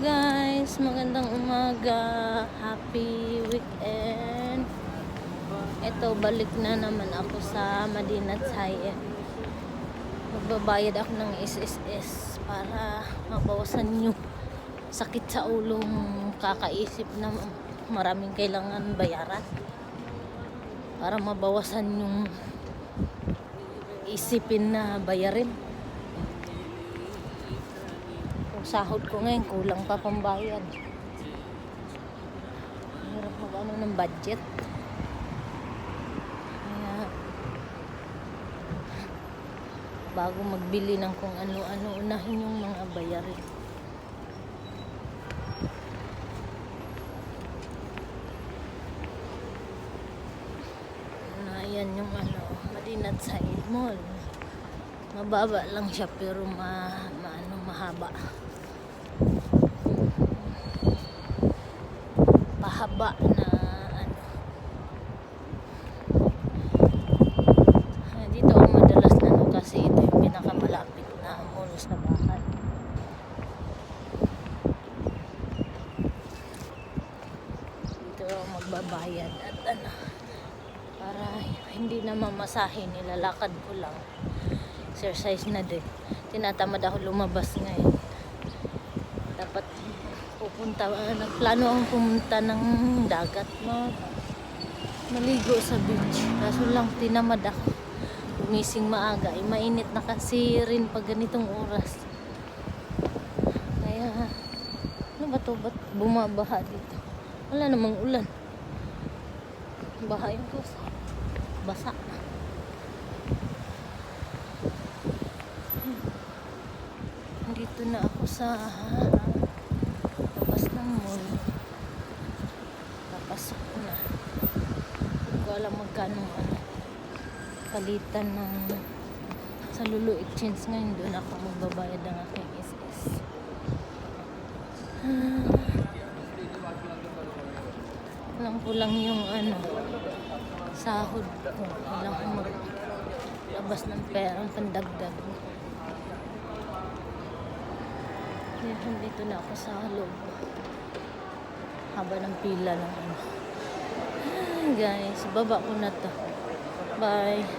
guys, magandang umaga, happy weekend. Ito, balik na naman ako sa Madinat Hayat. Magbabayad ako ng SSS para mabawasan yung sakit sa ulong kakaisip na maraming kailangan bayaran, para mabawasan yung isipin na bayarin. Sahod ko ngayon, kulang pa pambayad. Hirap mag-ano ng budget. Kaya, bago magbili ng kung ano-ano, unahin yung mga bayarin. Ayan yung Madinat Hayat Mall. Mababa lang siya pero mahaba. Pahaba na dito ako madalas kasi ito yung pinakamalapit na mall sa bahay. Dito ako magbabayad at para hindi na mamasahin, nilalakad ko lang. Exercise na din. Tinatamad ako lumabas ngayon. Dapat nagplano akong pumunta ng dagat, maligo sa beach. Kaso lang tinamad ako. Gumising maaga. Mainit na kasi rin pag ganitong oras. Kaya, ano ba to? Ba't bumabaha dito? Wala namang ulan. Baha yung basa. Dito na ako sa labas ng mall. Papasok ko na. Hindi ko alam magkano palitan ng sa Lulu Exchange ngayon. Doon ako magbabayad ng aking SS. Walang kulang yung sahod ko. Walang ko maglabas ng perang pandagdag. Dito na ako sa loob. Haba ng pila ng guys, baba ko na to. Bye.